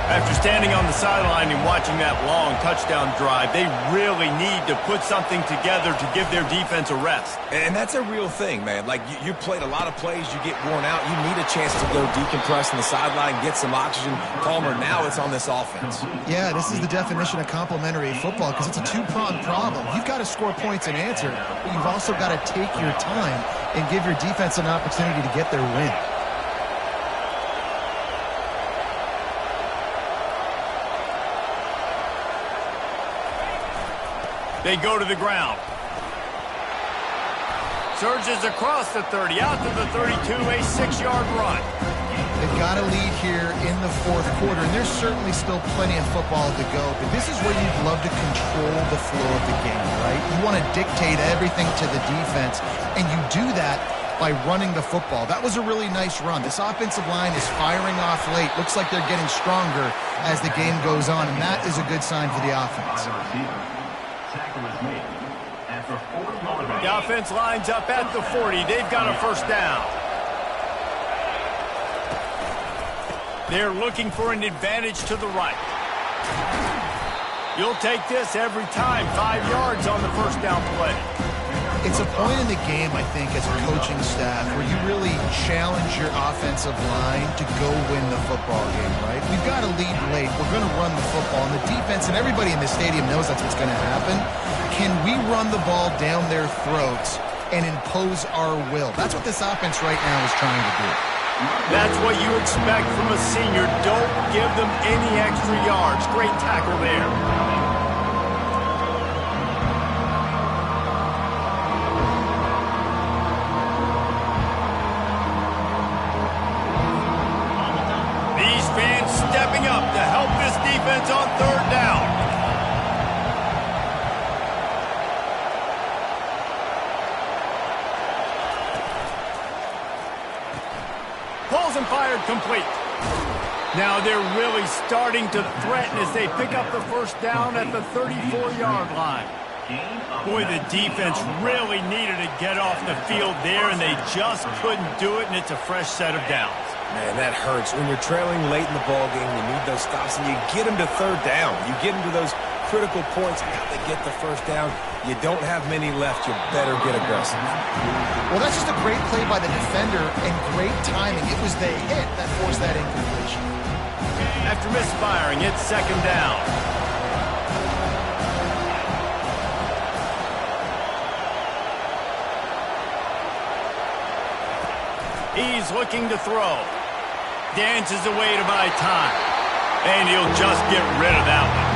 Speaker 1: After standing on the sideline and watching that long touchdown drive, they really need to put something together to give their defense a rest.
Speaker 2: And that's a real thing, man. Like, you played a lot of plays, you get worn out, you need a chance to go decompress on the sideline, get some oxygen. Palmer, now it's on this offense.
Speaker 3: Yeah, this is the definition of complementary football because it's a two-pronged problem. You've got to score points and answer, but you've also got to take your time and give your defense an opportunity to get their win.
Speaker 1: They go to the ground. Surges across the 30, out to the 32, a 6-yard run.
Speaker 3: They've got a lead here in the fourth quarter, and there's certainly still plenty of football to go, but this is where you'd love to control the flow of the game, right? You want to dictate everything to the defense, and you do that by running the football. That was a really nice run. This offensive line is firing off late. Looks like they're getting stronger as the game goes on, and that is a good sign for the offense.
Speaker 1: The offense lines up at the 40. They've got a first down. They're looking for an advantage to the right. You'll take this every time. 5 yards on the first down play.
Speaker 3: It's a point in the game, I think, as a coaching staff where you really challenge your offensive line to go win the football game, right? We've got to lead late. We're going to run the football. And the defense and everybody in the stadium knows that's what's going to happen. Can we run the ball down their throats and impose our will? That's what this offense right now is trying to do.
Speaker 1: That's what you expect from a senior. Don't give them any extra yards. Great tackle there. These fans stepping up to help this defense on third down. Pulls and fired complete. Now they're really starting to threaten as they pick up the first down at the 34-yard line. Boy, the defense really needed to get off the field there, and they just couldn't do it, and it's a fresh set of downs.
Speaker 2: Man, that hurts. When you're trailing late in the ball game, you need those stops, and you get them to third down. You get them to those critical points. Now they get the first down. You don't have many left. You better get aggressive.
Speaker 3: Well, that's just a great play by the defender and great timing. It was the hit that forced that incompletion.
Speaker 1: After misfiring, it's second down. He's looking to throw. Dances away to buy time. And he'll just get rid of that one.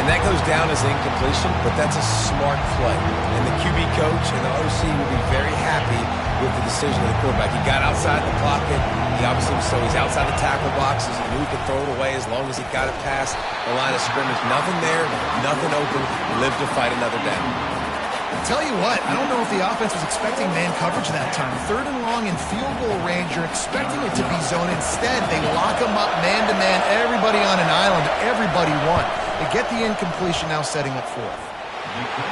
Speaker 2: And that goes down as an incompletion, but that's a smart play. And the QB coach and the OC will be very happy with the decision of the quarterback. He got outside the pocket. He obviously, so he's outside the tackle boxes. He knew he could throw it away as long as he got it past the line of scrimmage. Nothing there, nothing open. Lived to fight another down.
Speaker 3: Tell you what, I don't know if the offense was expecting man coverage that time. 3rd and long in field goal range, you're expecting it to be zone. Instead, they lock them up man-to-man, everybody on an island, everybody won. They get the incompletion, now setting up 4th.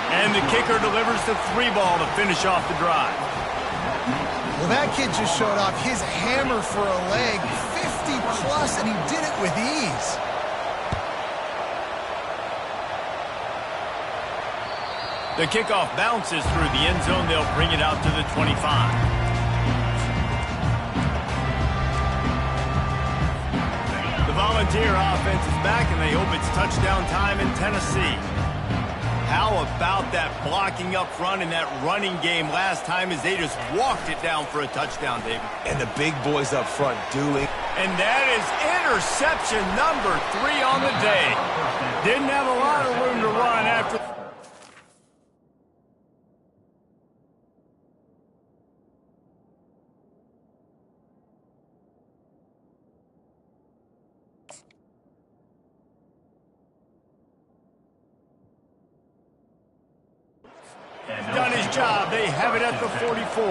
Speaker 1: And the kicker delivers the 3 ball to finish off the drive.
Speaker 3: Well, that kid just showed off his hammer for a leg, 50-plus, and he did it with ease.
Speaker 1: The kickoff bounces through the end zone. They'll bring it out to the 25. The Volunteer offense is back, and they hope it's touchdown time in Tennessee. How about that blocking up front and that running game last time as they just walked it down for a touchdown, David?
Speaker 2: And the big boys up front doing.
Speaker 1: And that is interception number 3 on the day. Didn't have a lot of room to run after. Done his job. They have it at the 44.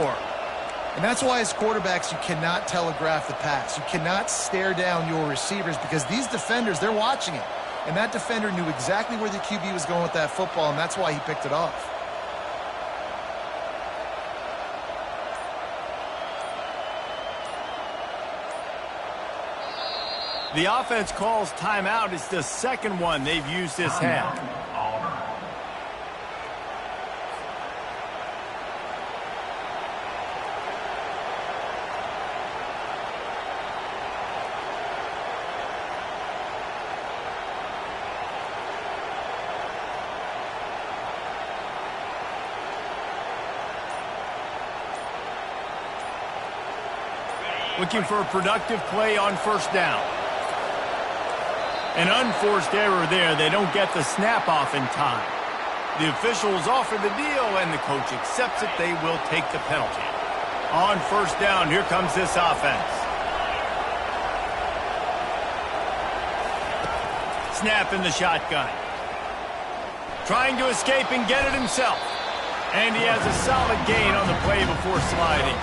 Speaker 3: And that's why as quarterbacks, you cannot telegraph the pass. You cannot stare down your receivers because these defenders, they're watching it. And that defender knew exactly where the QB was going with that football, and that's why he picked it off.
Speaker 1: The offense calls timeout. It's the second one they've used this half. Looking for a productive play on first down. An unforced error there. They don't get the snap off in time. The officials offer the deal, and the coach accepts it. They will take the penalty. On first down, here comes this offense. Snap in the shotgun. Trying to escape and get it himself. And he has a solid gain on the play before sliding.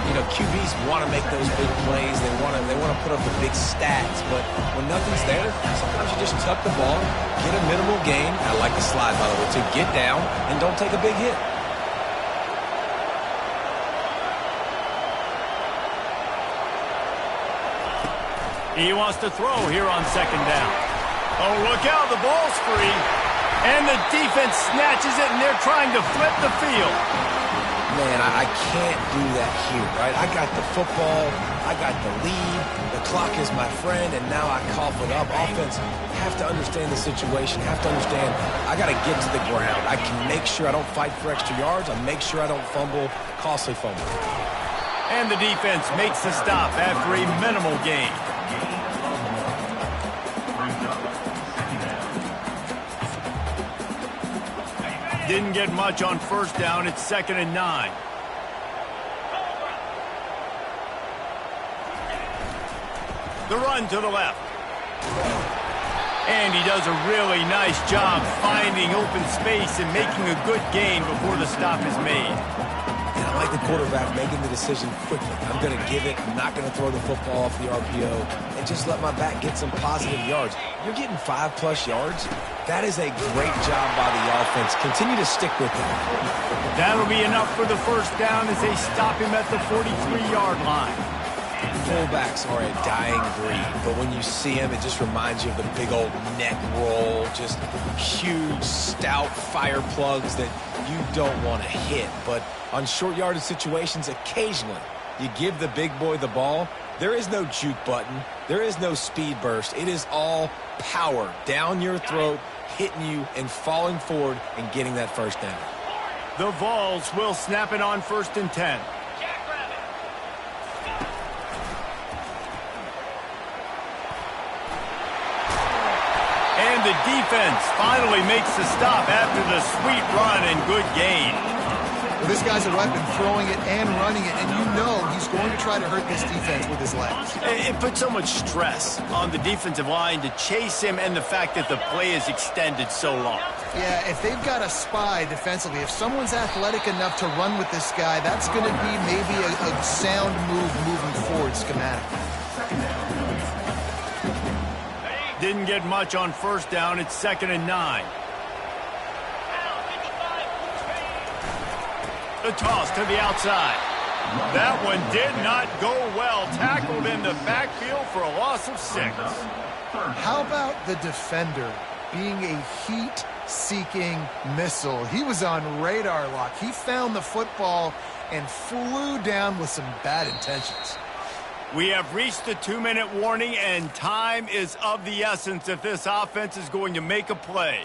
Speaker 2: You know, QBs want to make those big plays. They want to put up the big stats. But when nothing's there, sometimes you just tuck the ball, get a minimal gain. I like the slide, by the way, to get down and don't take a big hit.
Speaker 1: He wants to throw here on second down. Oh, look out, the ball's free. And the defense snatches it, and they're trying to flip the field.
Speaker 2: Man, I can't do that here, right? I got the football, I got the lead, the clock is my friend, and now I cough it up. Offense have to understand the situation, have to understand I got to get to the ground. I can make sure I don't fight for extra yards. I make sure I don't fumble, costly fumble.
Speaker 1: And the defense makes the stop after a minimal gain. Didn't get much on first down. It's 2nd and 9. The run to the left. And he does a really nice job finding open space and making a good gain before the stop is made.
Speaker 2: And I like the quarterback making the decision quickly. I'm going to give it. I'm not going to throw the football off the RPO and just let my back get some positive yards. You're getting 5+ yards. That is a great job by the offense. Continue to stick with it.
Speaker 1: That'll be enough for the first down as they stop him at the 43-yard line.
Speaker 2: Fullbacks are a dying breed, but when you see him, it just reminds you of the big old neck roll, just huge, stout fire plugs that you don't want to hit. But on short yardage situations, occasionally, you give the big boy the ball. There is no juke button. There is no speed burst. It is all power down your throat, hitting you and falling forward and getting that first down.
Speaker 1: The Vols will snap it on 1st and 10. And And the defense finally makes the stop after the sweet run and good gain.
Speaker 3: Well, this guy's a weapon, throwing it and running it, and you know he's going to try to hurt this defense with his legs.
Speaker 1: It puts so much stress on the defensive line to chase him and the fact that the play is extended so long.
Speaker 3: Yeah, if they've got a spy defensively, if someone's athletic enough to run with this guy, that's going to be maybe a sound move moving forward schematically.
Speaker 1: Didn't get much on first down. It's 2nd and 9. The toss to the outside. That one did not go well. Tackled in the backfield for a loss of 6.
Speaker 3: How about the defender being a heat-seeking missile? He was on radar lock. He found the football and flew down with some bad intentions.
Speaker 1: We have reached the 2-minute warning, and time is of the essence if this offense is going to make a play.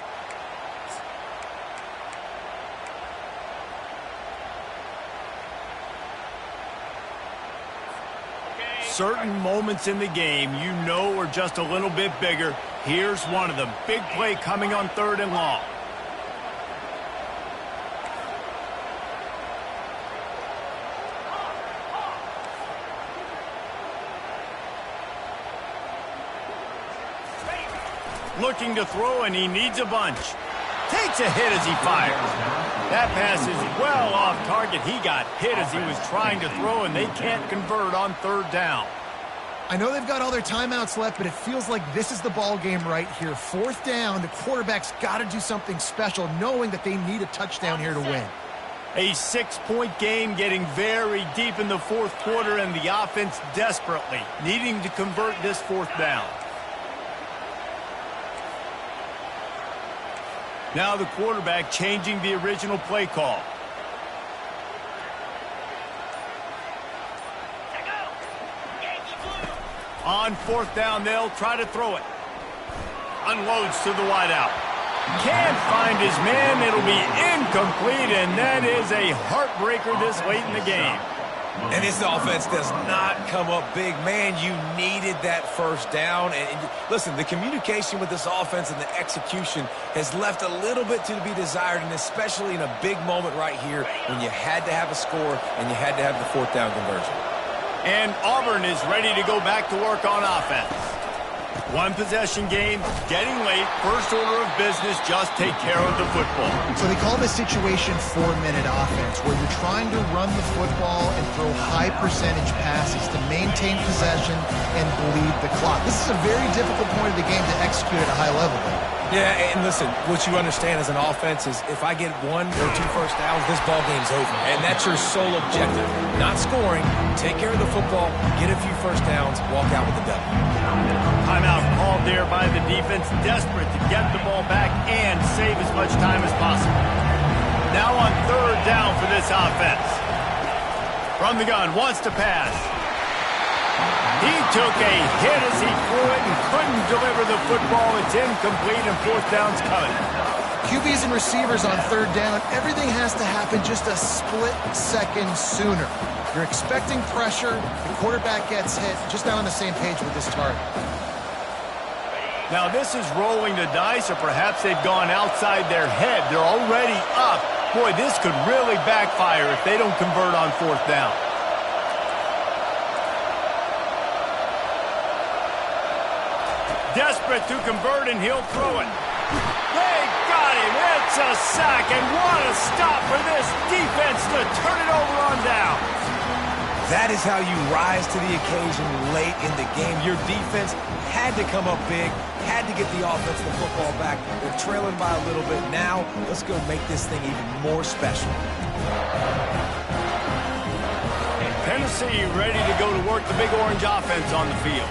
Speaker 1: Certain moments in the game you know are just a little bit bigger. Here's one of them. Big play coming on 3rd and long. Looking to throw, and he needs a bunch. Takes a hit as he fires. That pass is well off target. He got hit as he was trying to throw, and they can't convert on 3rd down.
Speaker 3: I know they've got all their timeouts left, but it feels like this is the ball game right here. 4th down, the quarterback's got to do something special, knowing that they need a touchdown here to win.
Speaker 1: A 6-point game getting very deep in the 4th quarter, and the offense desperately needing to convert this 4th down. Now the quarterback changing the original play call. On 4th down, they'll try to throw it. Unloads to the wideout. Can't find his man. It'll be incomplete, and that is a heartbreaker this late in the game.
Speaker 2: And this offense does not come up big. Man, you needed that first down. And listen, the communication with this offense and the execution has left a little bit to be desired, and especially in a big moment right here when you had to have a score and you had to have the 4th down conversion.
Speaker 1: And Auburn is ready to go back to work on offense. 1 possession game, getting late. First order of business, just take care of the football.
Speaker 3: So they call this situation 4-minute offense, where you're trying to run the football and throw high percentage passes to maintain possession and bleed the clock. This is a very difficult point of the game to execute at a high level.
Speaker 2: Yeah, and listen, what you understand as an offense is if I get 1 or 2 first downs, this ball game's over. And that's your sole objective. Not scoring, take care of the football, get a few first downs, walk out with the W.
Speaker 1: Timeout called there by the defense, desperate to get the ball back and save as much time as possible. Now on 3rd down for this offense. From the gun, wants to pass. He took a hit as he threw it and couldn't deliver the football. It's incomplete, and 4th down's coming.
Speaker 3: QBs and receivers on 3rd down, everything has to happen just a split second sooner. You're expecting pressure, the quarterback gets hit, just not on the same page with this target.
Speaker 1: Now this is rolling the dice, or perhaps they've gone outside their head. They're already up. Boy, this could really backfire if they don't convert on 4th down. Desperate to convert, and he'll throw it. They got him. It's a sack, and what a stop for this defense to turn it over on down.
Speaker 2: That is how you rise to the occasion late in the game. Your defense had to come up big, had to get the offense the football back. They're trailing by a little bit. Now, let's go make this thing even more special.
Speaker 1: Tennessee ready to go to work the Big Orange offense on the field.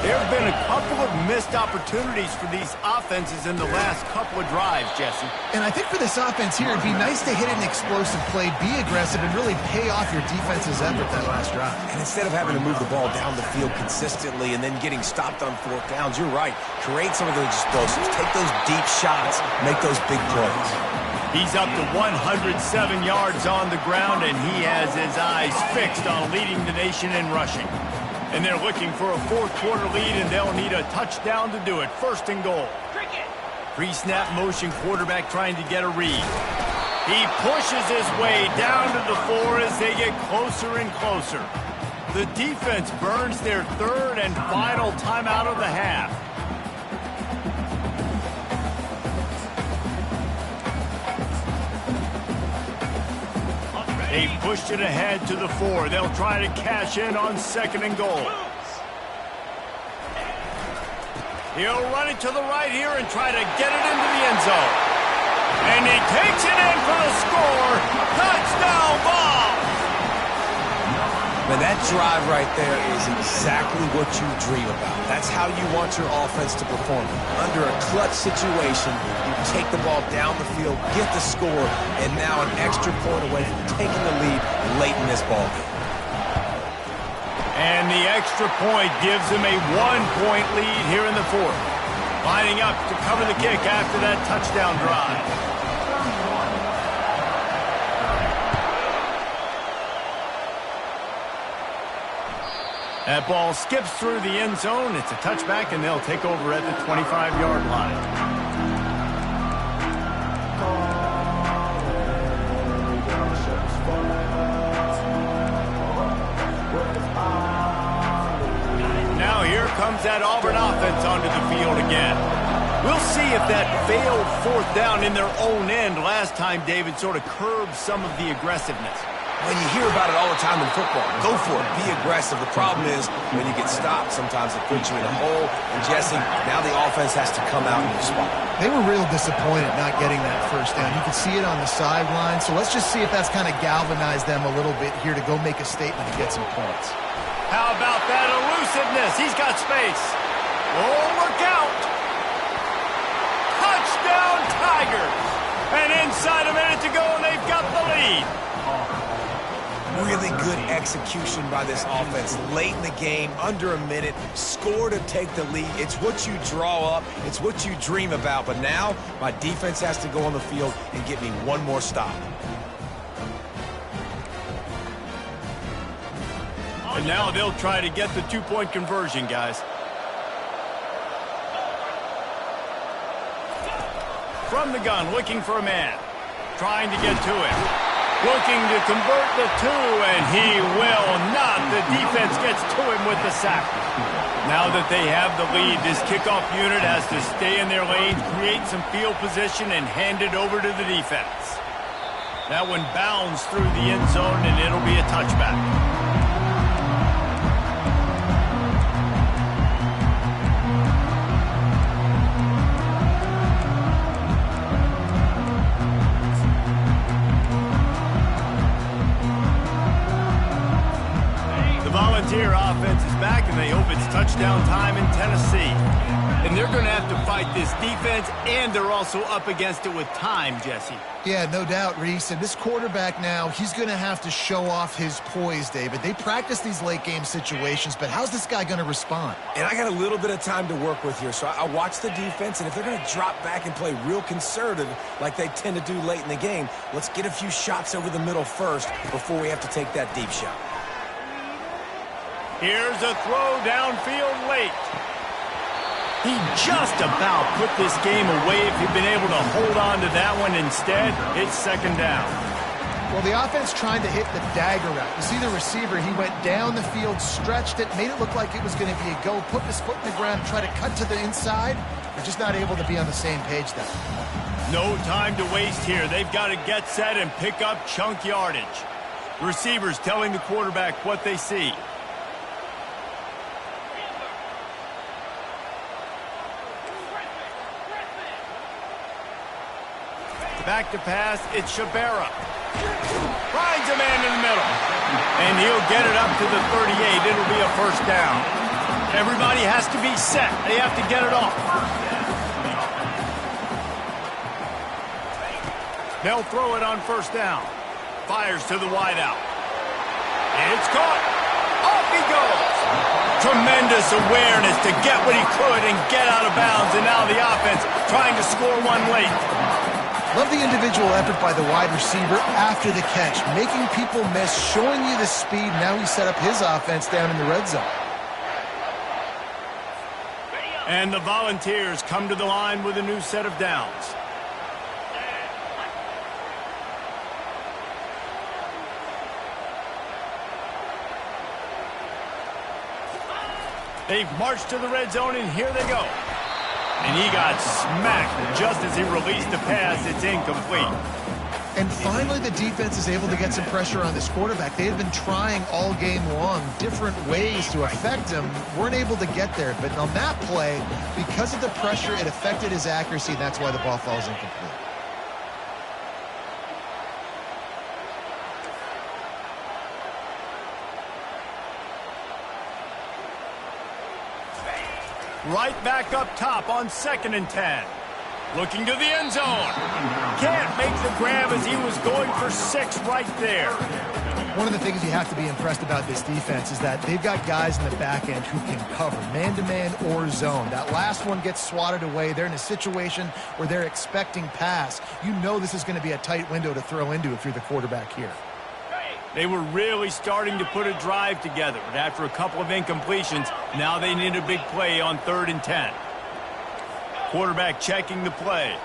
Speaker 1: There have been a couple of missed opportunities for these offenses in the last couple of drives, Jesse.
Speaker 3: And I think for this offense here, it'd be nice to hit an explosive play, be aggressive, and really pay off your defense's effort that last drive.
Speaker 2: And instead of having to move the ball down the field consistently and then getting stopped on 4th downs, you're right. Create some of those explosives. Take those deep shots. Make those big plays.
Speaker 1: He's up to 107 yards on the ground, and he has his eyes fixed on leading the nation in rushing. And they're looking for a 4th quarter lead, and they'll need a touchdown to do it. 1st and goal. Pre-snap motion quarterback trying to get a read. He pushes his way down to the floor as they get closer and closer. The defense burns their third and final timeout of the half. They pushed it ahead to the 4. They'll try to cash in on 2nd and goal. He'll run it to the right here and try to get it into the end zone. And he takes it in for the score. Touchdown ball!
Speaker 2: Man, that drive right there is exactly what you dream about. That's how you want your offense to perform. Under a clutch situation, you take the ball down the field, get the score, and now an extra point away from taking the lead late in this ball game.
Speaker 1: And the extra point gives him a 1-point lead here in the 4th. Lining up to cover the kick after that touchdown drive. That ball skips through the end zone. It's a touchback, and they'll take over at the 25-yard line. Now here comes that Auburn offense onto the field again. We'll see if that failed 4th down in their own end last time, David, sort of curbed some of the aggressiveness.
Speaker 2: When you hear about it all the time in football, go for it. Be aggressive. The problem is when you get stopped, sometimes it puts you in a hole. And, Jesse, now the offense has to come out and respond.
Speaker 3: They were real disappointed not getting that 1st down. You can see it on the sideline. So let's just see if that's kind of galvanized them a little bit here to go make a statement to get some points.
Speaker 1: How about that elusiveness? He's got space. Oh, look out. Touchdown, Tigers. And inside a minute to go, and they've got the lead.
Speaker 2: Really good execution by this offense. Late in the game, under a minute, score to take the lead. It's what you draw up. It's what you dream about. But now, my defense has to go on the field and get me one more stop.
Speaker 1: And now they'll try to get the 2-point conversion, guys. From the gun, looking for a man. Trying to get to it. Looking to convert the 2, and he will not. The defense gets to him with the sack. Now that they have the lead, this kickoff unit has to stay in their lanes, create some field position, and hand it over to the defense. That one bounds through the end zone, and it'll be a touchback. Volunteer offense is back, and they hope it's touchdown time in Tennessee. And they're going to have to fight this defense, and they're also up against it with time, Jesse.
Speaker 3: Yeah, no doubt, Reese. And this quarterback now, he's going to have to show off his poise, David. They practice these late-game situations, but how's this guy going to respond?
Speaker 2: And I got a little bit of time to work with here, so I watch the defense, and if they're going to drop back and play real conservative like they tend to do late in the game, let's get a few shots over the middle first before we have to take that deep shot.
Speaker 1: Here's a throw downfield late. He just about put this game away if he'd been able to hold on to that one. Instead, it's 2nd down.
Speaker 3: Well, the offense trying to hit the dagger route. You see the receiver, he went down the field, stretched it, made it look like it was going to be a go, put his foot in the ground, try to cut to the inside. They're just not able to be on the same page there.
Speaker 1: No time to waste here. They've got to get set and pick up chunk yardage. Receivers telling the quarterback what they see. Back to pass, it's Shabera. Finds a man in the middle. And he'll get it up to the 38. It'll be a 1st down. Everybody has to be set. They have to get it off. They'll throw it on 1st down. Fires to the wideout. It's caught. Off he goes. Tremendous awareness to get what he could and get out of bounds. And now the offense trying to score one late.
Speaker 3: Love the individual effort by the wide receiver after the catch, making people miss, showing you the speed. Now he set up his offense down in the red zone.
Speaker 1: And the Volunteers come to the line with a new set of downs. They've marched to the red zone, and here they go. And he got smacked just as he released the pass. It's incomplete.
Speaker 3: And finally, the defense is able to get some pressure on this quarterback. They had been trying all game long different ways to affect him. Weren't able to get there. But on that play, because of the pressure, it affected his accuracy. And that's why the ball falls incomplete.
Speaker 1: Right back up top on 2nd and 10. Looking to the end zone. Can't make the grab as he was going for 6 right there.
Speaker 3: One of the things you have to be impressed about this defense is that they've got guys in the back end who can cover man-to-man or zone. That last one gets swatted away. They're in a situation where they're expecting pass. You know this is going to be a tight window to throw into if you're the quarterback here.
Speaker 1: They were really starting to put a drive together, but after a couple of incompletions, now they need a big play on 3rd and 10. Quarterback checking the play.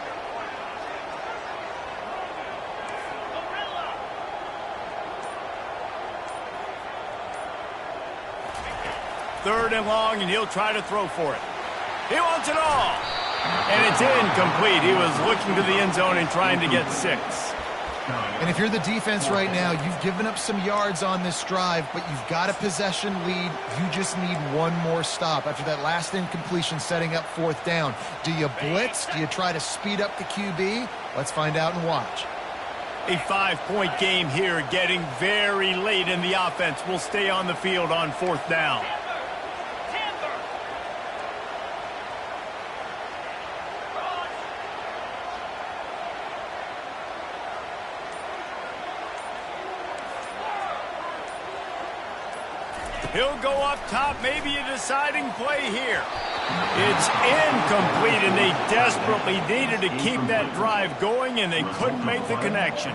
Speaker 1: Third and long, and he'll try to throw for it. He wants it all. And it's incomplete. He was looking to the end zone and trying to get 6.
Speaker 3: And if you're the defense right now, you've given up some yards on this drive, but you've got a possession lead. You just need one more stop. After that last incompletion setting up 4th down, do you blitz? Do you try to speed up the QB? Let's find out and watch.
Speaker 1: A 5-point game here, getting very late in the offense. Will stay on the field on 4th down. He'll go up top, maybe a deciding play here. It's incomplete, and they desperately needed to keep that drive going, and they couldn't make the connection.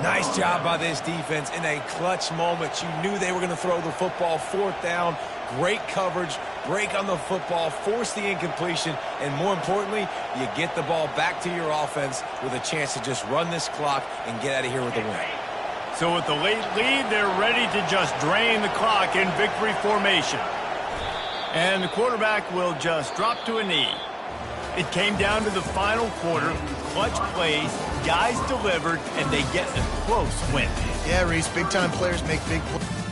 Speaker 2: Nice job by this defense in a clutch moment. You knew they were going to throw the football. 4th down, great coverage, break on the football, force the incompletion, and more importantly, you get the ball back to your offense with a chance to just run this clock and get out of here with a win.
Speaker 1: So with the late lead, they're ready to just drain the clock in victory formation. And the quarterback will just drop to a knee. It came down to the final quarter. Clutch plays, guys delivered, and they get a close win.
Speaker 3: Yeah, Reese, big-time players make big plays.